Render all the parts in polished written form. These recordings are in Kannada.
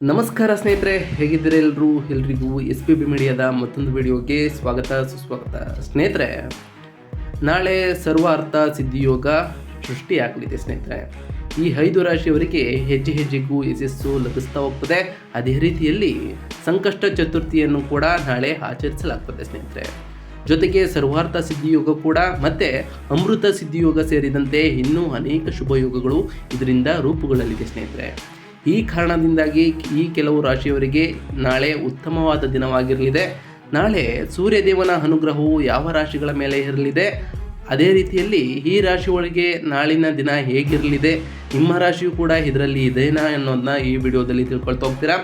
ನಮಸ್ಕಾರ ಸ್ನೇಹಿತರೆ, ಹೇಗಿದ್ದೀರಾ ಎಲ್ರಿಗೂ SPB ಮೀಡಿಯಾದ ಮತ್ತೊಂದು ವಿಡಿಯೋಗೆ ಸ್ವಾಗತ ಸುಸ್ವಾಗತ. ಸ್ನೇಹಿತರೆ, ನಾಳೆ ಸರ್ವಾರ್ಥ ಸಿದ್ಧಿಯೋಗ ಸೃಷ್ಟಿಯಾಗಲಿದೆ. ಸ್ನೇಹಿತರೆ, ಈ 5 ರಾಶಿಯವರಿಗೆ ಹೆಜ್ಜೆ ಹೆಜ್ಜೆಗೂ ಯಶಸ್ಸು ಲಭಿಸ್ತಾ ಹೋಗ್ತದೆ. ಅದೇ ರೀತಿಯಲ್ಲಿ ಸಂಕಷ್ಟ ಚತುರ್ಥಿಯನ್ನು ಕೂಡ ನಾಳೆ ಆಚರಿಸಲಾಗ್ತದೆ ಸ್ನೇಹಿತರೆ. ಜೊತೆಗೆ ಸರ್ವಾರ್ಥ ಸಿದ್ಧಿಯೋಗ ಕೂಡ ಮತ್ತೆ ಅಮೃತ ಸಿದ್ಧಿಯೋಗ ಸೇರಿದಂತೆ ಇನ್ನೂ ಅನೇಕ ಶುಭಯೋಗಗಳು ಇದರಿಂದ ರೂಪುಗೊಳ್ಳಲಿದೆ ಸ್ನೇಹಿತರೆ. ಈ ಕಾರಣದಿಂದಾಗಿ ಈ ಕೆಲವು ರಾಶಿಯವರಿಗೆ ನಾಳೆ ಉತ್ತಮವಾದ ದಿನವಾಗಿರಲಿದೆ. ನಾಳೆ ಸೂರ್ಯದೇವನ ಅನುಗ್ರಹವು ಯಾವ ರಾಶಿಗಳ ಮೇಲೆ ಇರಲಿದೆ, ಅದೇ ರೀತಿಯಲ್ಲಿ ಈ ರಾಶಿಯೊಳಗೆ ನಾಳಿನ ದಿನ ಹೇಗಿರಲಿದೆ, ನಿಮ್ಮ ರಾಶಿಯು ಕೂಡ ಇದರಲ್ಲಿ ಇದೇನಾ ಅನ್ನೋದನ್ನ ಈ ವಿಡಿಯೋದಲ್ಲಿ ತಿಳ್ಕೊಳ್ತಾ ಹೋಗ್ತೀರಾ.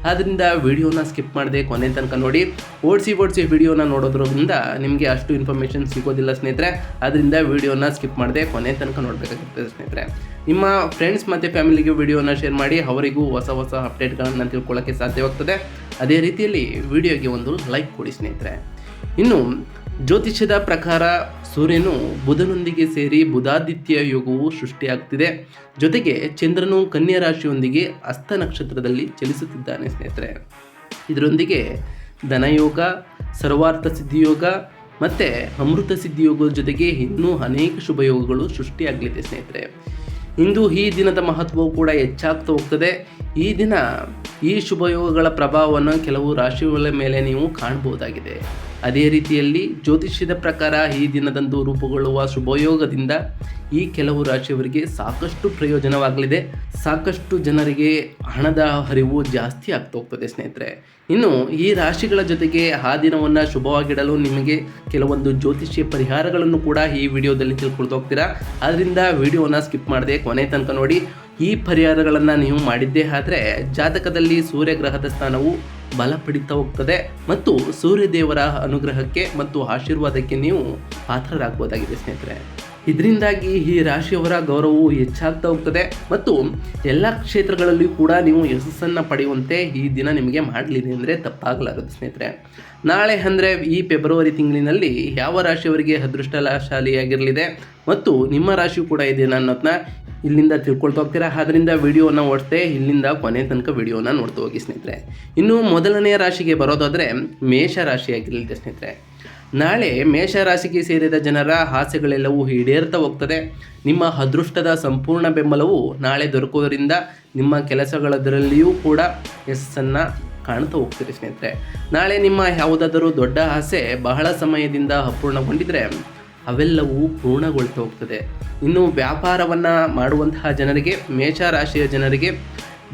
ಆದ್ದರಿಂದ ವಿಡಿಯೋನ ಸ್ಕಿಪ್ ಮಾಡದೆ ಕೊನೆ ತನಕ ನೋಡಿ. ಓಡಿಸಿ ವಿಡಿಯೋನ ನೋಡೋದ್ರಿಂದ ನಿಮಗೆ ಅಷ್ಟು ಇನ್ಫಾರ್ಮೇಷನ್ ಸಿಗೋದಿಲ್ಲ ಸ್ನೇಹಿತರೆ. ಆದ್ದರಿಂದ ವಿಡಿಯೋನ ಸ್ಕಿಪ್ ಮಾಡದೆ ಕೊನೆ ತನಕ ನೋಡಬೇಕಾಗುತ್ತದೆ ಸ್ನೇಹಿತರೆ. ನಿಮ್ಮ ಫ್ರೆಂಡ್ಸ್ ಮತ್ತು ಫ್ಯಾಮಿಲಿಗೆ ವಿಡಿಯೋನ ಶೇರ್ ಮಾಡಿ, ಅವರಿಗೂ ಹೊಸ ಅಪ್ಡೇಟ್ಗಳನ್ನು ತಿಳ್ಕೊಳ್ಳೋಕ್ಕೆ ಸಾಧ್ಯವಾಗ್ತದೆ. ಅದೇ ರೀತಿಯಲ್ಲಿ ವಿಡಿಯೋಗೆ ಒಂದು ಲೈಕ್ ಕೊಡಿ ಸ್ನೇಹಿತರೆ. ಇನ್ನು ಜ್ಯೋತಿಷ್ಯದ ಪ್ರಕಾರ ಸೂರ್ಯನು ಬುಧನೊಂದಿಗೆ ಸೇರಿ ಬುಧಾದಿತ್ಯ ಯೋಗವು ಸೃಷ್ಟಿಯಾಗ್ತಿದೆ. ಜೊತೆಗೆ ಚಂದ್ರನು ಕನ್ಯಾ ರಾಶಿಯೊಂದಿಗೆ ಹಸ್ತ ನಕ್ಷತ್ರದಲ್ಲಿ ಚಲಿಸುತ್ತಿದ್ದಾನೆ ಸ್ನೇಹಿತರೆ. ಇದರೊಂದಿಗೆ ಧನಯೋಗ, ಸರ್ವಾರ್ಥ ಸಿದ್ಧಿಯೋಗ ಮತ್ತು ಅಮೃತ ಸಿದ್ಧಿಯೋಗದ ಜೊತೆಗೆ ಇನ್ನೂ ಅನೇಕ ಶುಭಯೋಗಗಳು ಸೃಷ್ಟಿಯಾಗಲಿದೆ ಸ್ನೇಹಿತರೆ. ಇಂದು ಈ ದಿನದ ಮಹತ್ವವು ಕೂಡ ಹೆಚ್ಚಾಗ್ತಾ ಹೋಗ್ತದೆ. ಈ ದಿನ ಈ ಶುಭಯೋಗಗಳ ಪ್ರಭಾವವನ್ನು ಕೆಲವು ರಾಶಿಗಳ ಮೇಲೆ ನೀವು ಕಾಣಬಹುದಾಗಿದೆ. ಅದೇ ರೀತಿಯಲ್ಲಿ ಜ್ಯೋತಿಷ್ಯದ ಪ್ರಕಾರ ಈ ದಿನದಂದು ರೂಪುಗೊಳ್ಳುವ ಶುಭಯೋಗದಿಂದ ಈ ಕೆಲವು ರಾಶಿಯವರಿಗೆ ಸಾಕಷ್ಟು ಪ್ರಯೋಜನವಾಗಲಿದೆ. ಸಾಕಷ್ಟು ಜನರಿಗೆ ಹಣದ ಹರಿವು ಜಾಸ್ತಿ ಆಗ್ತಾ ಹೋಗ್ತದೆ ಸ್ನೇಹಿತರೆ. ಇನ್ನು ಈ ರಾಶಿಗಳ ಜೊತೆಗೆ ಆ ದಿನವನ್ನು ಶುಭವಾಗಿಡಲು ನಿಮಗೆ ಕೆಲವೊಂದು ಜ್ಯೋತಿಷ್ಯ ಪರಿಹಾರಗಳನ್ನು ಕೂಡ ಈ ವಿಡಿಯೋದಲ್ಲಿ ತಿಳ್ಕೊಳ್ತಾ ಹೋಗ್ತೀರಾ. ಆದ್ದರಿಂದ ವಿಡಿಯೋನ ಸ್ಕಿಪ್ ಮಾಡದೆ ಕೊನೆ ತನಕ ನೋಡಿ. ಈ ಪರಿಹಾರಗಳನ್ನು ನೀವು ಮಾಡಿದ್ದೇ ಆದರೆ ಜಾತಕದಲ್ಲಿ ಸೂರ್ಯಗ್ರಹದ ಸ್ಥಾನವು ಬಲ ಪಡಿತಾ ಹೋಗ್ತದೆ ಮತ್ತು ಸೂರ್ಯದೇವರ ಅನುಗ್ರಹಕ್ಕೆ ಮತ್ತು ಆಶೀರ್ವಾದಕ್ಕೆ ನೀವು ಪಾತ್ರರಾಗಬಹುದಾಗಿದೆ ಸ್ನೇಹಿತರೆ. ಇದರಿಂದಾಗಿ ಈ ರಾಶಿಯವರ ಗೌರವವು ಹೆಚ್ಚಾಗ್ತಾ ಹೋಗ್ತದೆ ಮತ್ತು ಎಲ್ಲ ಕ್ಷೇತ್ರಗಳಲ್ಲಿಯೂ ಕೂಡ ನೀವು ಯಶಸ್ಸನ್ನು ಪಡೆಯುವಂತೆ ಈ ದಿನ ನಿಮಗೆ ಮಾಡಲಿದೆ ಅಂದರೆ ತಪ್ಪಾಗಲಾರದು ಸ್ನೇಹಿತರೆ. ನಾಳೆ ಅಂದರೆ ಈ ಫೆಬ್ರವರಿ ತಿಂಗಳಿನಲ್ಲಿ ಯಾವ ರಾಶಿಯವರಿಗೆ ಅದೃಷ್ಟಶಾಲಿಯಾಗಿರಲಿದೆ ಮತ್ತು ನಿಮ್ಮ ರಾಶಿಯು ಕೂಡ ಇದೆ ಅನ್ನೋದನ್ನ ಇಲ್ಲಿಂದ ತಿಳ್ಕೊಳ್ತಾ ಹೋಗ್ತೀರಾ. ಆದ್ದರಿಂದ ವಿಡಿಯೋನ ಓಡಿಸ್ದೆ ಇಲ್ಲಿಂದ ಕೊನೆ ತನಕ ವಿಡಿಯೋನ ನೋಡ್ತಾ ಹೋಗಿ ಸ್ನೇಹಿತರೆ. ಇನ್ನು ಮೊದಲನೆಯ ರಾಶಿಗೆ ಬರೋದಾದರೆ ಮೇಷ ರಾಶಿಯಾಗಿರಲಿದೆ ಸ್ನೇಹಿತರೆ. ನಾಳೆ ಮೇಷರಾಶಿಗೆ ಸೇರಿದ ಜನರ ಆಸೆಗಳೆಲ್ಲವೂ ಈಡೇರ್ತಾ ಹೋಗ್ತದೆ. ನಿಮ್ಮ ಅದೃಷ್ಟದ ಸಂಪೂರ್ಣ ಬೆಂಬಲವು ನಾಳೆ ದೊರಕುವುದರಿಂದ ನಿಮ್ಮ ಕೆಲಸಗಳದರಲ್ಲಿಯೂ ಕೂಡ ಯಶಸ್ಸನ್ನು ಕಾಣ್ತಾ ಹೋಗ್ತೀರಿ ಸ್ನೇಹಿತರೆ. ನಾಳೆ ನಿಮ್ಮ ಯಾವುದಾದರೂ ದೊಡ್ಡ ಆಸೆ ಬಹಳ ಸಮಯದಿಂದ ಅಪೂರ್ಣಗೊಂಡಿದ್ರೆ ಅವೆಲ್ಲವೂ ಪೂರ್ಣಗೊಳ್ತಾ ಹೋಗ್ತದೆ. ಇನ್ನು ವ್ಯಾಪಾರವನ್ನು ಮಾಡುವಂತಹ ಜನರಿಗೆ, ಮೇಷರಾಶಿಯ ಜನರಿಗೆ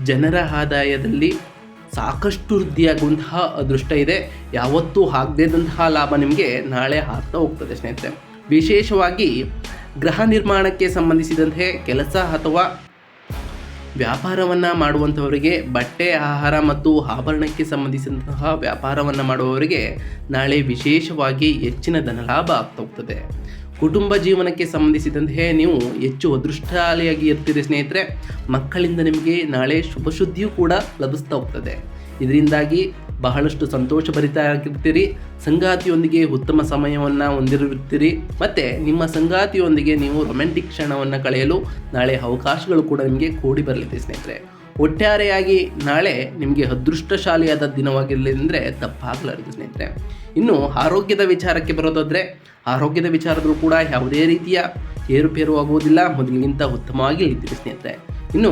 ಜನರ ಆದಾಯದಲ್ಲಿ ಸಾಕಷ್ಟು ವೃದ್ಧಿಯಾಗುವಂತಹ ಅದೃಷ್ಟ ಇದೆ. ಯಾವತ್ತೂ ಆಗದೇದಂತಹ ಲಾಭ ನಿಮಗೆ ನಾಳೆ ಆಗ್ತಾ ಹೋಗ್ತದೆ ಸ್ನೇಹಿತರೆ. ವಿಶೇಷವಾಗಿ ಗೃಹ ನಿರ್ಮಾಣಕ್ಕೆ ಸಂಬಂಧಿಸಿದಂತೆ ಕೆಲಸ ಅಥವಾ ವ್ಯಾಪಾರವನ್ನು ಮಾಡುವಂಥವರಿಗೆ, ಬಟ್ಟೆ, ಆಹಾರ ಮತ್ತು ಆಭರಣಕ್ಕೆ ಸಂಬಂಧಿಸಿದಂತಹ ವ್ಯಾಪಾರವನ್ನು ಮಾಡುವವರಿಗೆ ನಾಳೆ ವಿಶೇಷವಾಗಿ ಹೆಚ್ಚಿನ ಧನಲಾಭ ಆಗ್ತಾ ಹೋಗ್ತದೆ. ಕುಟುಂಬ ಜೀವನಕ್ಕೆ ಸಂಬಂಧಿಸಿದಂತೆ ನೀವು ಹೆಚ್ಚು ಅದೃಷ್ಟಶಾಲಿಯಾಗಿ ಇರ್ತೀರಿ ಸ್ನೇಹಿತರೆ. ಮಕ್ಕಳಿಂದ ನಿಮಗೆ ನಾಳೆ ಶುಭ ಸುದ್ದಿಯೂ ಕೂಡ ಲಭಿಸ್ತಾ ಹೋಗ್ತದೆ. ಇದರಿಂದಾಗಿ ಬಹಳಷ್ಟು ಸಂತೋಷಭರಿತರಾಗಿರ್ತೀರಿ. ಸಂಗಾತಿಯೊಂದಿಗೆ ಉತ್ತಮ ಸಮಯವನ್ನು ಹೊಂದಿರುತ್ತೀರಿ ಮತ್ತು ನಿಮ್ಮ ಸಂಗಾತಿಯೊಂದಿಗೆ ನೀವು ರೊಮ್ಯಾಂಟಿಕ್ ಕ್ಷಣವನ್ನು ಕಳೆಯಲು ನಾಳೆ ಅವಕಾಶಗಳು ಕೂಡ ನಿಮಗೆ ಕೂಡಿ ಬರಲಿದೆ ಸ್ನೇಹಿತರೆ. ಒಟ್ಟಾರೆಯಾಗಿ ನಾಳೆ ನಿಮಗೆ ಅದೃಷ್ಟಶಾಲಿಯಾದ ದಿನವಾಗಿರಲಿ ಅಂದರೆ ತಪ್ಪಾಗಲಾರದು ಸ್ನೇಹಿತರೆ. ಇನ್ನು ಆರೋಗ್ಯದ ವಿಚಾರಕ್ಕೆ ಬರೋದಾದರೆ ಆರೋಗ್ಯದ ವಿಚಾರದಲ್ಲೂ ಕೂಡ ಯಾವುದೇ ರೀತಿಯ ಏರುಪೇರು ಆಗುವುದಿಲ್ಲ, ಮೊದಲಿಗಿಂತ ಉತ್ತಮವಾಗಿ ಇರ್ತೀರಿ ಸ್ನೇಹಿತರೆ. ಇನ್ನು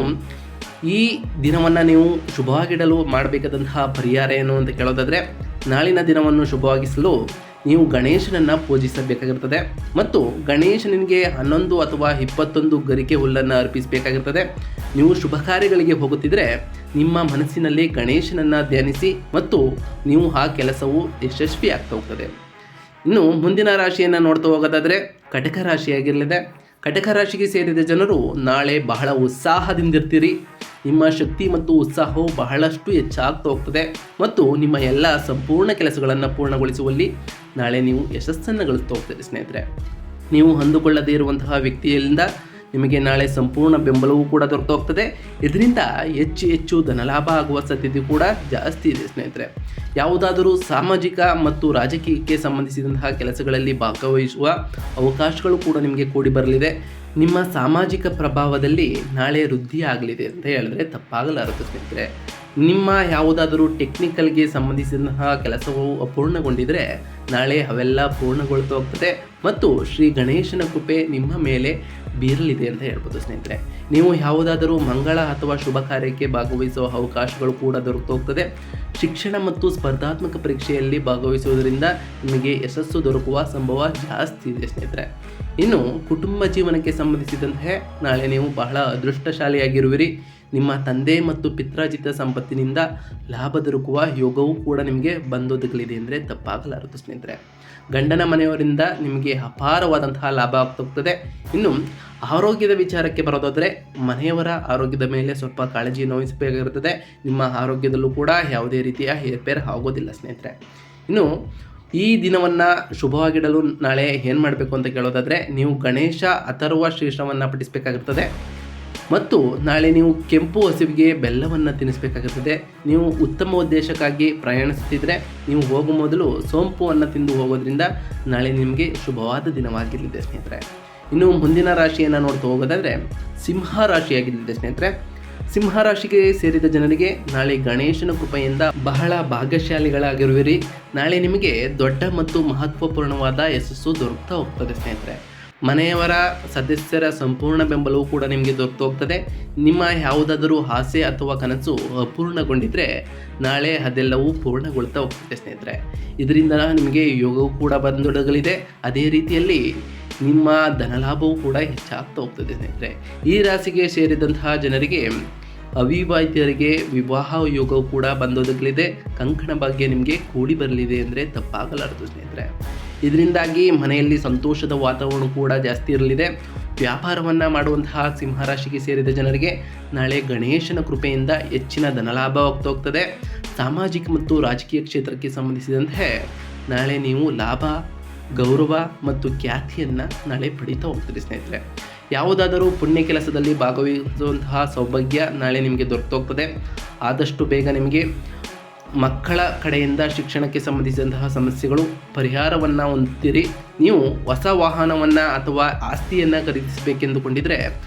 ಈ ದಿನವನ್ನು ನೀವು ಶುಭವಾಗಿಡಲು ಮಾಡಬೇಕಾದಂತಹ ಪರಿಹಾರ ಏನು ಅಂತ ಕೇಳೋದಾದರೆ, ನಾಳಿನ ದಿನವನ್ನು ಶುಭವಾಗಿಸಲು ನೀವು ಗಣೇಶನನ್ನು ಪೂಜಿಸಬೇಕಾಗಿರ್ತದೆ ಮತ್ತು ಗಣೇಶನಿಗೆ 11 ಅಥವಾ 21 ಗರಿಕೆ ಹುಲ್ಲನ್ನು ಅರ್ಪಿಸಬೇಕಾಗಿರ್ತದೆ. ನೀವು ಶುಭ ಕಾರ್ಯಗಳಿಗೆ ಹೋಗುತ್ತಿದ್ದರೆ ನಿಮ್ಮ ಮನಸ್ಸಿನಲ್ಲಿ ಗಣೇಶನನ್ನು ಧ್ಯಾನಿಸಿ ಮತ್ತು ನೀವು ಆ ಕೆಲಸವು ಯಶಸ್ವಿ ಆಗ್ತಾ ಹೋಗ್ತದೆ. ಇನ್ನು ಮುಂದಿನ ರಾಶಿಯನ್ನು ನೋಡ್ತಾ ಹೋಗೋದಾದರೆ ಕಟಕ ರಾಶಿಯಾಗಿರಲಿದೆ. ಕಟಕ ರಾಶಿಗೆ ಸೇರಿದ ಜನರು ನಾಳೆ ಬಹಳ ಉತ್ಸಾಹದಿಂದಿರ್ತೀರಿ. ನಿಮ್ಮ ಶಕ್ತಿ ಮತ್ತು ಉತ್ಸಾಹವು ಬಹಳಷ್ಟು ಹೆಚ್ಚಾಗ್ತಾ ಹೋಗ್ತದೆ ಮತ್ತು ನಿಮ್ಮ ಎಲ್ಲ ಸಂಪೂರ್ಣ ಕೆಲಸಗಳನ್ನು ಪೂರ್ಣಗೊಳಿಸುವಲ್ಲಿ ನಾಳೆ ನೀವು ಯಶಸ್ಸನ್ನು ಗಳಿಸ್ತಾ ಹೋಗ್ತೀರಿ ಸ್ನೇಹಿತರೆ. ನೀವು ಅಂದುಕೊಳ್ಳದೇ ಇರುವಂತಹ ವ್ಯಕ್ತಿಯಿಂದ ನಿಮಗೆ ನಾಳೆ ಸಂಪೂರ್ಣ ಬೆಂಬಲವೂ ಕೂಡ ದೊರಕ್ತಾ ಹೋಗ್ತದೆ. ಇದರಿಂದ ಹೆಚ್ಚು ಧನಲಾಭ ಆಗುವ ಸಾಧ್ಯತೆ ಕೂಡ ಜಾಸ್ತಿ ಇದೆ ಸ್ನೇಹಿತರೆ. ಯಾವುದಾದರೂ ಸಾಮಾಜಿಕ ಮತ್ತು ರಾಜಕೀಯಕ್ಕೆ ಸಂಬಂಧಿಸಿದಂತಹ ಕೆಲಸಗಳಲ್ಲಿ ಭಾಗವಹಿಸುವ ಅವಕಾಶಗಳು ಕೂಡ ನಿಮಗೆ ಕೂಡಿ ಬರಲಿದೆ. ನಿಮ್ಮ ಸಾಮಾಜಿಕ ಪ್ರಭಾವದಲ್ಲಿ ನಾಳೆ ವೃದ್ಧಿ ಆಗಲಿದೆ ಅಂತ ಹೇಳಿದ್ರೆ ತಪ್ಪಾಗಲಾರದು ಸ್ನೇಹಿತರೆ. ನಿಮ್ಮ ಯಾವುದಾದರೂ ಟೆಕ್ನಿಕಲ್ಗೆ ಸಂಬಂಧಿಸಿದಂತಹ ಕೆಲಸವು ಅಪೂರ್ಣಗೊಂಡಿದ್ದರೆ ನಾಳೆ ಅವೆಲ್ಲ ಪೂರ್ಣಗೊಳ್ತಾ ಹೋಗ್ತದೆ ಮತ್ತು ಶ್ರೀ ಗಣೇಶನ ಕೃಪೆ ನಿಮ್ಮ ಮೇಲೆ ಬೀರಲಿದೆ ಅಂತ ಹೇಳ್ಬೋದು ಸ್ನೇಹಿತರೆ. ನೀವು ಯಾವುದಾದರೂ ಮಂಗಳ ಅಥವಾ ಶುಭ ಕಾರ್ಯಕ್ಕೆ ಭಾಗವಹಿಸುವ ಅವಕಾಶಗಳು ಕೂಡ ದೊರಕುತ್ತದೆ. ಶಿಕ್ಷಣ ಮತ್ತು ಸ್ಪರ್ಧಾತ್ಮಕ ಪರೀಕ್ಷೆಯಲ್ಲಿ ಭಾಗವಹಿಸುವುದರಿಂದ ನಿಮಗೆ ಯಶಸ್ಸು ದೊರಕುವ ಸಂಭವ ಜಾಸ್ತಿ ಇದೆ ಸ್ನೇಹಿತರೆ. ಇನ್ನು ಕುಟುಂಬ ಜೀವನಕ್ಕೆ ಸಂಬಂಧಿಸಿದಂತೆ ನಾಳೆ ನೀವು ಬಹಳ ಅದೃಷ್ಟಶಾಲಿಯಾಗಿರುವಿರಿ. ನಿಮ್ಮ ತಂದೆ ಮತ್ತು ಪಿತ್ರಾರ್ಜಿತ ಸಂಪತ್ತಿನಿಂದ ಲಾಭ ದೊರಕುವ ಯೋಗವೂ ಕೂಡ ನಿಮಗೆ ಬಂದೊದಗಲಿದೆ ಅಂದರೆ ತಪ್ಪಾಗಲಾರದು ಸ್ನೇಹಿತರೆ. ಗಂಡನ ಮನೆಯವರಿಂದ ನಿಮಗೆ ಅಪಾರವಾದಂತಹ ಲಾಭ ಆಗ್ತೋಗ್ತದೆ. ಇನ್ನು ಆರೋಗ್ಯದ ವಿಚಾರಕ್ಕೆ ಬರೋದಾದರೆ ಮನೆಯವರ ಆರೋಗ್ಯದ ಮೇಲೆ ಸ್ವಲ್ಪ ಕಾಳಜಿಯನ್ನು ವಹಿಸಬೇಕಾಗಿರುತ್ತದೆ. ನಿಮ್ಮ ಆರೋಗ್ಯದಲ್ಲೂ ಕೂಡ ಯಾವುದೇ ರೀತಿಯ ಏರ್ಪೇರ್ ಆಗೋದಿಲ್ಲ ಸ್ನೇಹಿತರೆ. ಇನ್ನು ಈ ದಿನವನ್ನು ಶುಭವಾಗಿಡಲು ನಾಳೆ ಏನು ಮಾಡಬೇಕು ಅಂತ ಕೇಳೋದಾದರೆ ನೀವು ಗಣೇಶ ಅಥರ್ವ ಶ್ರೀಶ್ರವನ್ನು ಪಠಿಸಬೇಕಾಗಿರ್ತದೆ ಮತ್ತು ನಾಳೆ ನೀವು ಕೆಂಪು ಹಸುವಿಗೆ ಬೆಲ್ಲವನ್ನು ತಿನ್ನಿಸಬೇಕಾಗುತ್ತದೆ. ನೀವು ಉತ್ತಮ ಉದ್ದೇಶಕ್ಕಾಗಿ ಪ್ರಯಾಣಿಸುತ್ತಿದ್ದರೆ ನೀವು ಹೋಗುವ ಮೊದಲು ಸೋಂಪುವನ್ನು ತಿಂದು ಹೋಗೋದ್ರಿಂದ ನಾಳೆ ನಿಮಗೆ ಶುಭವಾದ ದಿನವಾಗಿರಲಿದೆ ಸ್ನೇಹಿತರೆ. ಇನ್ನು ಮುಂದಿನ ರಾಶಿಯನ್ನು ನೋಡ್ತಾ ಹೋಗೋದಾದರೆ ಸಿಂಹ ರಾಶಿಯಾಗಿರಲಿದೆ ಸ್ನೇಹಿತರೆ. ಸಿಂಹ ರಾಶಿಗೆ ಸೇರಿದ ಜನರಿಗೆ ನಾಳೆ ಗಣೇಶನ ಕೃಪೆಯಿಂದ ಬಹಳ ಭಾಗ್ಯಶಾಲಿಗಳಾಗಿರುವಿರಿ. ನಾಳೆ ನಿಮಗೆ ದೊಡ್ಡ ಮತ್ತು ಮಹತ್ವಪೂರ್ಣವಾದ ಯಶಸ್ಸು ದೊರಕ್ತಾ ಹೋಗ್ತದೆ ಸ್ನೇಹಿತರೆ. ಮನೆಯವರ ಸದಸ್ಯರ ಸಂಪೂರ್ಣ ಬೆಂಬಲವೂ ಕೂಡ ನಿಮಗೆ ದೊರಕ್ತಾ ಹೋಗ್ತದೆ. ನಿಮ್ಮ ಯಾವುದಾದರೂ ಆಸೆ ಅಥವಾ ಕನಸು ಅಪೂರ್ಣಗೊಂಡಿದ್ದರೆ ನಾಳೆ ಅದೆಲ್ಲವೂ ಪೂರ್ಣಗೊಳ್ತಾ ಹೋಗ್ತದೆ ಸ್ನೇಹಿತರೆ. ಇದರಿಂದ ನಿಮಗೆ ಯೋಗವೂ ಕೂಡ ಬಂದೊಡಗಲಿದೆ. ಅದೇ ರೀತಿಯಲ್ಲಿ ನಿಮ್ಮ ಧನಲಾಭವೂ ಕೂಡ ಹೆಚ್ಚಾಗ್ತಾ ಹೋಗ್ತದೆ ಸ್ನೇಹಿತರೆ. ಈ ರಾಶಿಗೆ ಸೇರಿದಂತಹ ಜನರಿಗೆ ಅವಿವಾಹಿತರಿಗೆ ವಿವಾಹ ಯೋಗವು ಕೂಡ ಬಂದೊದಗಲಿದೆ. ಕಂಕಣ ಭಾಗ್ಯ ನಿಮಗೆ ಕೂಡಿ ಬರಲಿದೆ ಅಂದರೆ ತಪ್ಪಾಗಲಾರದು ಸ್ನೇಹಿತರೆ. ಇದರಿಂದಾಗಿ ಮನೆಯಲ್ಲಿ ಸಂತೋಷದ ವಾತಾವರಣ ಕೂಡ ಜಾಸ್ತಿ ಇರಲಿದೆ. ವ್ಯಾಪಾರವನ್ನು ಮಾಡುವಂತಹ ಸಿಂಹರಾಶಿಗೆ ಸೇರಿದ ಜನರಿಗೆ ನಾಳೆ ಗಣೇಶನ ಕೃಪೆಯಿಂದ ಹೆಚ್ಚಿನ ಧನಲಾಭವಾಗ್ತಾ ಹೋಗ್ತದೆ. ಸಾಮಾಜಿಕ ಮತ್ತು ರಾಜಕೀಯ ಕ್ಷೇತ್ರಕ್ಕೆ ಸಂಬಂಧಿಸಿದಂತೆ ನಾಳೆ ನೀವು ಲಾಭ, ಗೌರವ ಮತ್ತು ಖ್ಯಾತಿಯನ್ನು ನಾಳೆ ಪಡೀತಾ ಹೋಗ್ತೀರಿ ಸ್ನೇಹಿತರೆ. ಯಾವುದಾದರೂ ಪುಣ್ಯ ಕೆಲಸದಲ್ಲಿ ಭಾಗವಹಿಸುವಂತಹ ಸೌಭಾಗ್ಯ ನಾಳೆ ನಿಮಗೆ ದೊರಕ್ತೋಗ್ತದೆ. ಆದಷ್ಟು ಬೇಗ ನಿಮಗೆ ಮಕ್ಕಳ ಕಡೆಯಿಂದ ಶಿಕ್ಷಣಕ್ಕೆ ಸಂಬಂಧಿಸಿದಂತಹ ಸಮಸ್ಯೆಗಳು ಪರಿಹಾರವನ್ನು ಹೊಂದುತ್ತೀರಿ. ನೀವು ಹೊಸ ವಾಹನವನ್ನು ಅಥವಾ ಆಸ್ತಿಯನ್ನು ಖರೀದಿಸಬೇಕೆಂದುಕೊಂಡಿದ್ದರೆ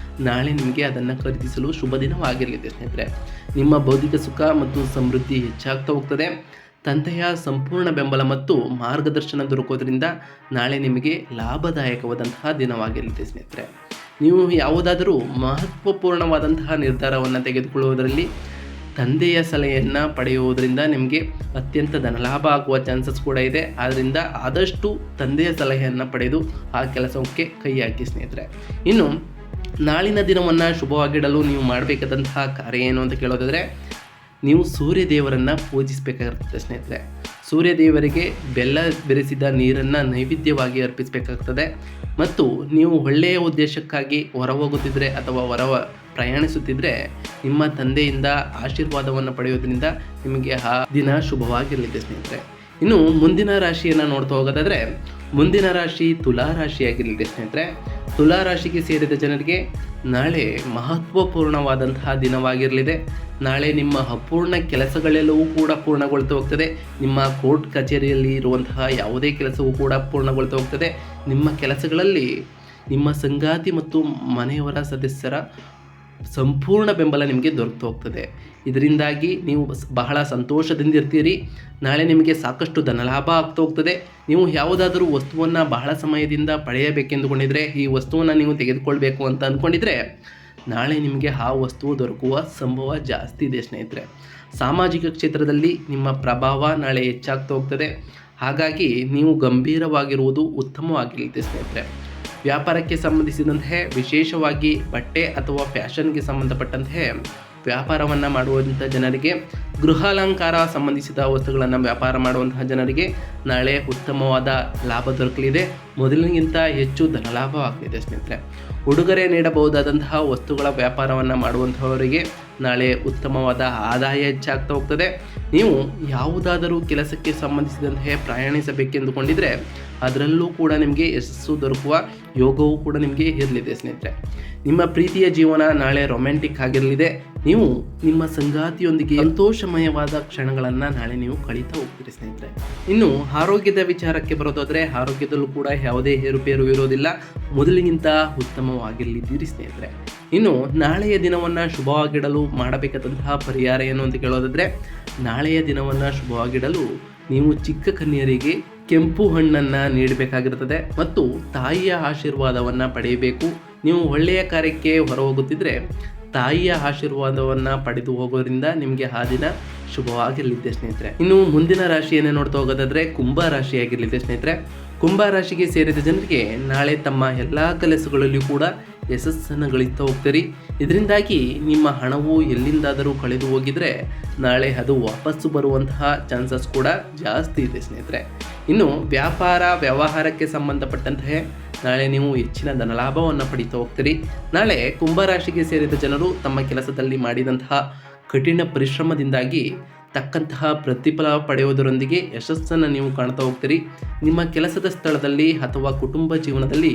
ನಾಳೆ ನಿಮಗೆ ಅದನ್ನು ಖರೀದಿಸಲು ಶುಭ ದಿನವಾಗಿರಲಿದೆ ಸ್ನೇಹಿತರೆ. ನಿಮ್ಮ ಬೌದ್ಧಿಕ ಸುಖ ಮತ್ತು ಸಮೃದ್ಧಿ ಹೆಚ್ಚಾಗ್ತಾ ಹೋಗ್ತದೆ. ತಂದೆಯ ಸಂಪೂರ್ಣ ಬೆಂಬಲ ಮತ್ತು ಮಾರ್ಗದರ್ಶನ ದೊರಕೋದ್ರಿಂದ ನಾಳೆ ನಿಮಗೆ ಲಾಭದಾಯಕವಾದಂತಹ ದಿನವಾಗಿರಲಿದೆ ಸ್ನೇಹಿತರೆ. ನೀವು ಯಾವುದಾದರೂ ಮಹತ್ವಪೂರ್ಣವಾದಂತಹ ನಿರ್ಧಾರವನ್ನು ತೆಗೆದುಕೊಳ್ಳುವುದರಲ್ಲಿ ತಂದೆಯ ಸಲಹೆಯನ್ನು ಪಡೆಯುವುದರಿಂದ ನಿಮಗೆ ಅತ್ಯಂತ ಧನಲಾಭ ಆಗುವ ಚಾನ್ಸಸ್ ಕೂಡ ಇದೆ. ಆದ್ದರಿಂದ ಆದಷ್ಟು ತಂದೆಯ ಸಲಹೆಯನ್ನು ಪಡೆದು ಆ ಕೆಲಸಕ್ಕೆ ಕೈ ಹಾಕಿ ಸ್ನೇಹಿತರೆ. ಇನ್ನು ನಾಳಿನ ದಿನವನ್ನು ಶುಭವಾಗಿಡಲು ನೀವು ಮಾಡಬೇಕಾದಂತಹ ಕಾರ್ಯ ಏನು ಅಂತ ಕೇಳೋದಾದರೆ ನೀವು ಸೂರ್ಯ ದೇವರನ್ನು ಪೂಜಿಸಬೇಕಾಗಿರ್ತದೆ ಸ್ನೇಹಿತರೆ. ಸೂರ್ಯ ದೇವರಿಗೆ ಬೆಲ್ಲ ಬೆರೆಸಿದ ನೀರನ್ನು ನೈವೇದ್ಯವಾಗಿ ಅರ್ಪಿಸಬೇಕಾಗ್ತದೆ. ಮತ್ತು ನೀವು ಒಳ್ಳೆಯ ಉದ್ದೇಶಕ್ಕಾಗಿ ಹೊರ ಹೋಗುತ್ತಿದ್ದರೆ ಅಥವಾ ಪ್ರಯಾಣಿಸುತ್ತಿದ್ದರೆ ನಿಮ್ಮ ತಂದೆಯಿಂದ ಆಶೀರ್ವಾದವನ್ನು ಪಡೆಯೋದ್ರಿಂದ ನಿಮಗೆ ಆ ದಿನ ಶುಭವಾಗಿರಲಿದೆ ಸ್ನೇಹಿತರೆ. ಇನ್ನು ಮುಂದಿನ ರಾಶಿಯನ್ನು ನೋಡ್ತಾ ಹೋಗೋದಾದರೆ ಮುಂದಿನ ರಾಶಿ ತುಲಾ ರಾಶಿಯಾಗಿರಲಿದೆ ಸ್ನೇಹಿತರೆ. ತುಲಾ ರಾಶಿಗೆ ಸೇರಿದ ಜನರಿಗೆ ನಾಳೆ ಮಹತ್ವಪೂರ್ಣವಾದಂತಹ ದಿನವಾಗಿರಲಿದೆ. ನಾಳೆ ನಿಮ್ಮ ಅಪೂರ್ಣ ಕೆಲಸಗಳೆಲ್ಲವೂ ಕೂಡ ಪೂರ್ಣಗೊಳ್ತಾ ಹೋಗ್ತದೆ. ನಿಮ್ಮ ಕೋರ್ಟ್ ಕಚೇರಿಯಲ್ಲಿ ಇರುವಂತಹ ಯಾವುದೇ ಕೆಲಸವೂ ಕೂಡ ಪೂರ್ಣಗೊಳ್ತಾ ಹೋಗ್ತದೆ. ನಿಮ್ಮ ಕೆಲಸಗಳಲ್ಲಿ ನಿಮ್ಮ ಸಂಗಾತಿ ಮತ್ತು ಮನೆಯವರ ಸದಸ್ಯರ ಸಂಪೂರ್ಣ ಬೆಂಬಲ ನಿಮಗೆ ದೊರಕ್ತಾ ಹೋಗ್ತದೆ. ಇದರಿಂದಾಗಿ ನೀವು ಬಹಳ ಸಂತೋಷದಿಂದಿರ್ತೀರಿ. ನಾಳೆ ನಿಮಗೆ ಸಾಕಷ್ಟು ಧನಲಾಭ ಆಗ್ತಾ ಹೋಗ್ತದೆ. ನೀವು ಯಾವುದಾದರೂ ವಸ್ತುವನ್ನು ಬಹಳ ಸಮಯದಿಂದ ಪಡೆಯಬೇಕೆಂದುಕೊಂಡಿದ್ರೆ, ಈ ವಸ್ತುವನ್ನು ನೀವು ತೆಗೆದುಕೊಳ್ಬೇಕು ಅಂತ ಅಂದ್ಕೊಂಡಿದ್ರೆ ನಾಳೆ ನಿಮಗೆ ಆ ವಸ್ತು ದೊರಕುವ ಸಂಭವ ಜಾಸ್ತಿ ಇದೆ ಸ್ನೇಹಿತರೆ. ಸಾಮಾಜಿಕ ಕ್ಷೇತ್ರದಲ್ಲಿ ನಿಮ್ಮ ಪ್ರಭಾವ ನಾಳೆ ಹೆಚ್ಚಾಗ್ತಾ ಹೋಗ್ತದೆ. ಹಾಗಾಗಿ ನೀವು ಗಂಭೀರವಾಗಿರುವುದು ಉತ್ತಮವಾಗಿರುತ್ತೆ ಸ್ನೇಹಿತರೆ. ವ್ಯಾಪಾರಕ್ಕೆ ಸಂಬಂಧಿಸಿದಂತೆ ವಿಶೇಷವಾಗಿ ಬಟ್ಟೆ ಅಥವಾ ಫ್ಯಾಷನ್ಗೆ ಸಂಬಂಧಪಟ್ಟಂತೆ ವ್ಯಾಪಾರವನ್ನು ಮಾಡುವಂಥ ಜನರಿಗೆ, ಗೃಹಾಲಂಕಾರ ಸಂಬಂಧಿಸಿದ ವಸ್ತುಗಳನ್ನು ವ್ಯಾಪಾರ ಮಾಡುವಂತಹ ಜನರಿಗೆ ನಾಳೆ ಉತ್ತಮವಾದ ಲಾಭ ದೊರಕಲಿದೆ. ಮೊದಲಿಗಿಂತ ಹೆಚ್ಚು ಧನಲಾಭ ಆಗಲಿದೆ ಸ್ನೇಹಿತರೆ. ಉಡುಗೊರೆ ನೀಡಬಹುದಾದಂತಹ ವಸ್ತುಗಳ ವ್ಯಾಪಾರವನ್ನು ಮಾಡುವಂಥವರಿಗೆ ನಾಳೆ ಉತ್ತಮವಾದ ಆದಾಯ ಹೆಚ್ಚಾಗ್ತಾ ಹೋಗ್ತದೆ. ನೀವು ಯಾವುದಾದರೂ ಕೆಲಸಕ್ಕೆ ಸಂಬಂಧಿಸಿದಂತೆ ಪ್ರಯಾಣಿಸಬೇಕೆಂದುಕೊಂಡಿದ್ದರೆ ಅದರಲ್ಲೂ ಕೂಡ ನಿಮಗೆ ಯಶಸ್ಸು ದೊರಕುವ ಯೋಗವೂ ಕೂಡ ನಿಮಗೆ ಇರಲಿದೆ ಸ್ನೇಹಿತರೆ. ನಿಮ್ಮ ಪ್ರೀತಿಯ ಜೀವನ ನಾಳೆ ರೊಮ್ಯಾಂಟಿಕ್ ಆಗಿರಲಿದೆ. ನೀವು ನಿಮ್ಮ ಸಂಗಾತಿಯೊಂದಿಗೆ ಸಂತೋಷಮಯವಾದ ಕ್ಷಣಗಳನ್ನು ನಾಳೆ ನೀವು ಕಳೀತಾ ಹೋಗ್ತೀರಿ ಸ್ನೇಹಿತರೆ. ಇನ್ನು ಆರೋಗ್ಯದ ವಿಚಾರಕ್ಕೆ ಬರೋದಾದರೆ ಆರೋಗ್ಯದಲ್ಲೂ ಕೂಡ ಯಾವುದೇ ಏರುಪೇರು ಇರೋದಿಲ್ಲ. ಮೊದಲಿಗಿಂತ ಉತ್ತಮವಾಗಿರಲಿದ್ದೀರಿ ಸ್ನೇಹಿತರೆ. ಇನ್ನು ನಾಳೆಯ ದಿನವನ್ನು ಶುಭವಾಗಿಡಲು ಮಾಡಬೇಕಾದಂತಹ ಪರಿಹಾರ ಏನು ಅಂತ ಕೇಳೋದಾದರೆ, ನಾಳೆಯ ದಿನವನ್ನು ಶುಭವಾಗಿಡಲು ನೀವು ಚಿಕ್ಕ ಕನ್ಯರಿಗೆ ಕೆಂಪು ಹಣ್ಣನ್ನು ನೀಡಬೇಕಾಗಿರುತ್ತದೆ ಮತ್ತು ತಾಯಿಯ ಆಶೀರ್ವಾದವನ್ನು ಪಡೆಯಬೇಕು. ನೀವು ಒಳ್ಳೆಯ ಕಾರ್ಯಕ್ಕೆ ಹೊರ ಹೋಗುತ್ತಿದ್ದರೆ ತಾಯಿಯ ಆಶೀರ್ವಾದವನ್ನು ಪಡೆದು ಹೋಗೋದ್ರಿಂದ ನಿಮಗೆ ಆ ದಿನ ಶುಭವಾಗಿರಲಿದೆ ಸ್ನೇಹಿತರೆ. ಇನ್ನು ಮುಂದಿನ ರಾಶಿಯನ್ನೇ ನೋಡ್ತಾ ಹೋಗೋದಾದರೆ ಕುಂಭ ರಾಶಿಯಾಗಿರಲಿದೆ ಸ್ನೇಹಿತರೆ. ಕುಂಭ ರಾಶಿಗೆ ಸೇರಿದ ಜನರಿಗೆ ನಾಳೆ ತಮ್ಮ ಎಲ್ಲ ಕೆಲಸಗಳಲ್ಲಿಯೂ ಕೂಡ ಯಶಸ್ಸನ್ನು ಗಳಿಸ್ತಾ ಹೋಗ್ತೀರಿ. ಇದರಿಂದಾಗಿ ನಿಮ್ಮ ಹಣವು ಎಲ್ಲಿಂದಾದರೂ ಕಳೆದು ಹೋಗಿದರೆ ನಾಳೆ ಅದು ವಾಪಸ್ಸು ಬರುವಂತಹ ಚಾನ್ಸಸ್ ಕೂಡ ಜಾಸ್ತಿ ಇದೆ ಸ್ನೇಹಿತರೆ. ಇನ್ನು ವ್ಯವಹಾರಕ್ಕೆ ಸಂಬಂಧಪಟ್ಟಂತೆ ನಾಳೆ ನೀವು ಹೆಚ್ಚಿನ ಧನಲಾಭವನ್ನು ಪಡೀತಾ ಹೋಗ್ತೀರಿ. ನಾಳೆ ಕುಂಭರಾಶಿಗೆ ಸೇರಿದ ಜನರು ತಮ್ಮ ಕೆಲಸದಲ್ಲಿ ಮಾಡಿದಂತಹ ಕಠಿಣ ಪರಿಶ್ರಮದಿಂದಾಗಿ ತಕ್ಕಂತಹ ಪ್ರತಿಫಲ ಪಡೆಯುವುದರೊಂದಿಗೆ ಯಶಸ್ಸನ್ನು ನೀವು ಕಾಣ್ತಾ ಹೋಗ್ತೀರಿ. ನಿಮ್ಮ ಕೆಲಸದ ಸ್ಥಳದಲ್ಲಿ ಅಥವಾ ಕುಟುಂಬ ಜೀವನದಲ್ಲಿ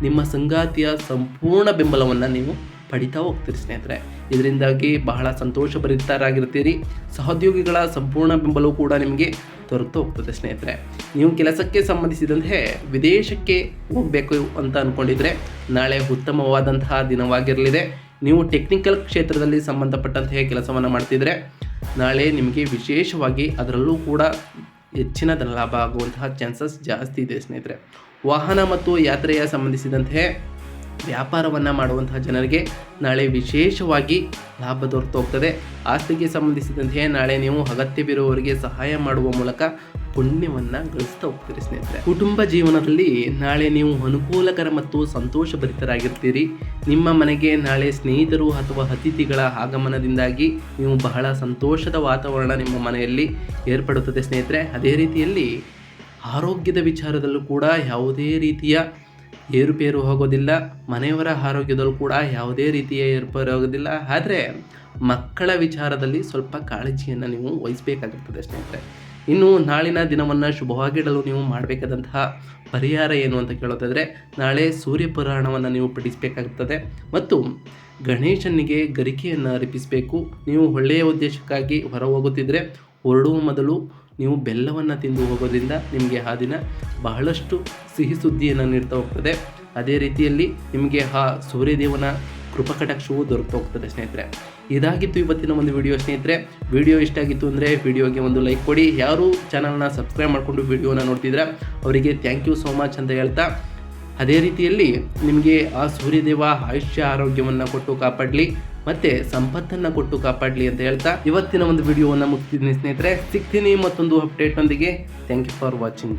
ನಿಮ್ಮ ಸಂಗಾತಿಯ ಸಂಪೂರ್ಣ ಬೆಂಬಲವನ್ನು ನೀವು ಪಡಿತಾ ಹೋಗ್ತೀರಿ ಸ್ನೇಹಿತರೆ. ಇದರಿಂದಾಗಿ ಬಹಳ ಸಂತೋಷಭರಿತರಾಗಿರ್ತೀರಿ. ಸಹೋದ್ಯೋಗಿಗಳ ಸಂಪೂರ್ಣ ಬೆಂಬಲವೂ ಕೂಡ ನಿಮಗೆ ದೊರಕ್ತಾ ಹೋಗ್ತದೆ ಸ್ನೇಹಿತರೆ. ನೀವು ಕೆಲಸಕ್ಕೆ ಸಂಬಂಧಿಸಿದಂತೆ ವಿದೇಶಕ್ಕೆ ಹೋಗಬೇಕು ಅಂತ ಅಂದ್ಕೊಂಡಿದ್ರೆ ನಾಳೆ ಉತ್ತಮವಾದಂತಹ ದಿನವಾಗಿರಲಿದೆ. ನೀವು ಟೆಕ್ನಿಕಲ್ ಕ್ಷೇತ್ರದಲ್ಲಿ ಸಂಬಂಧಪಟ್ಟಂತಹ ಕೆಲಸವನ್ನು ಮಾಡ್ತಿದ್ರೆ ನಾಳೆ ನಿಮಗೆ ವಿಶೇಷವಾಗಿ ಅದರಲ್ಲೂ ಕೂಡ ಹೆಚ್ಚಿನ ಧನಲಾಭ ಆಗುವಂತಹ ಚಾನ್ಸಸ್ ಜಾಸ್ತಿ ಇದೆ ಸ್ನೇಹಿತರೆ. ವಾಹನ ಮತ್ತು ಯಾತ್ರೆಯ ಸಂಬಂಧಿಸಿದಂತೆ ವ್ಯಾಪಾರವನ್ನು ಮಾಡುವಂತಹ ಜನರಿಗೆ ನಾಳೆ ವಿಶೇಷವಾಗಿ ಲಾಭ ದೊರೆತು ಹೋಗ್ತದೆ. ಆಸ್ತಿಗೆ ಸಂಬಂಧಿಸಿದಂತೆ ನಾಳೆ ನೀವು ಅಗತ್ಯವಿರುವವರಿಗೆ ಸಹಾಯ ಮಾಡುವ ಮೂಲಕ ಪುಣ್ಯವನ್ನು ಗಳಿಸ್ತಾ ಹೋಗ್ತೀರಿ ಸ್ನೇಹಿತರೆ. ಕುಟುಂಬ ಜೀವನದಲ್ಲಿ ನಾಳೆ ನೀವು ಅನುಕೂಲಕರ ಮತ್ತು ಸಂತೋಷಭರಿತರಾಗಿರ್ತೀರಿ. ನಿಮ್ಮ ಮನೆಗೆ ನಾಳೆ ಸ್ನೇಹಿತರು ಅಥವಾ ಅತಿಥಿಗಳ ಆಗಮನದಿಂದಾಗಿ ನೀವು ಬಹಳ ಸಂತೋಷದ ವಾತಾವರಣ ನಿಮ್ಮ ಮನೆಯಲ್ಲಿ ಏರ್ಪಡುತ್ತದೆ ಸ್ನೇಹಿತರೆ. ಅದೇ ರೀತಿಯಲ್ಲಿ ಆರೋಗ್ಯದ ವಿಚಾರದಲ್ಲೂ ಕೂಡ ಯಾವುದೇ ರೀತಿಯ ಏರುಪೇರು ಹೋಗೋದಿಲ್ಲ. ಮನೆಯವರ ಆರೋಗ್ಯದಲ್ಲೂ ಕೂಡ ಯಾವುದೇ ರೀತಿಯ ಏರುಪೇರು ಆಗೋದಿಲ್ಲ. ಆದರೆ ಮಕ್ಕಳ ವಿಚಾರದಲ್ಲಿ ಸ್ವಲ್ಪ ಕಾಳಜಿಯನ್ನು ನೀವು ವಹಿಸಬೇಕಾಗಿರ್ತದೆ ಸ್ನೇಹಿತರೆ. ಇನ್ನು ನಾಳಿನ ದಿನವನ್ನು ಶುಭವಾಗಿಡಲು ನೀವು ಮಾಡಬೇಕಾದಂತಹ ಪರಿಹಾರ ಏನು ಅಂತ ಕೇಳೋದಾದರೆ, ನಾಳೆ ಸೂರ್ಯ ಪುರಾಣವನ್ನು ನೀವು ಪಠಿಸಬೇಕಾಗುತ್ತದೆ ಮತ್ತು ಗಣೇಶನಿಗೆ ಗರಿಕೆಯನ್ನು ಅರ್ಪಿಸಬೇಕು. ನೀವು ಒಳ್ಳೆಯ ಉದ್ದೇಶಕ್ಕಾಗಿ ಹೊರ ಹೋಗುತ್ತಿದ್ದರೆ ಹೊರಡುವ ಮೊದಲು ನೀವು ಬೆಲ್ಲವನ್ನು ತಿಂದು ಹೋಗೋದ್ರಿಂದ ನಿಮಗೆ ಆ ದಿನ ಬಹಳಷ್ಟು ಸಿಹಿ ಸುದ್ದಿಯನ್ನು ನೀಡ್ತಾ ಹೋಗ್ತದೆ. ಅದೇ ರೀತಿಯಲ್ಲಿ ನಿಮಗೆ ಆ ಸೂರ್ಯದೇವನ ಕೃಪಕಟಾಕ್ಷವು ದೊರಕ್ತಾ ಹೋಗ್ತದೆ ಸ್ನೇಹಿತರೆ. ಇದಾಗಿತ್ತು ಇವತ್ತಿನ ಒಂದು ವಿಡಿಯೋ ಸ್ನೇಹಿತರೆ. ವಿಡಿಯೋ ಇಷ್ಟ ಆಗಿತ್ತು ಅಂದರೆ ವಿಡಿಯೋಗೆ ಒಂದು ಲೈಕ್ ಕೊಡಿ. ಯಾರು ಚಾನಲ್ನ ಸಬ್ಸ್ಕ್ರೈಬ್ ಮಾಡಿಕೊಂಡು ವಿಡಿಯೋನ ನೋಡ್ತಿದ್ರೆ ಅವರಿಗೆ ಥ್ಯಾಂಕ್ ಯು ಸೋ ಮಚ್ ಅಂತ ಹೇಳ್ತಾ, ಅದೇ ರೀತಿಯಲ್ಲಿ ನಿಮಗೆ ಆ ಸೂರ್ಯದೇವ ಆಯುಷ್ಯ ಆರೋಗ್ಯವನ್ನು ಕೊಟ್ಟು ಕಾಪಾಡಲಿ ಮತ್ತು ಸಂಪತ್ತನ್ನು ಕೊಟ್ಟು ಕಾಪಾಡಲಿ ಅಂತ ಹೇಳ್ತಾ ಇವತ್ತಿನ ಒಂದು ವಿಡಿಯೋವನ್ನು ಮುಗಿಸ್ತಿದ್ದೀನಿ ಸ್ನೇಹಿತರೆ. ಸಿಗ್ತೀನಿ ಮತ್ತೊಂದು ಅಪ್ಡೇಟ್ನೊಂದಿಗೆ. Thank you for watching.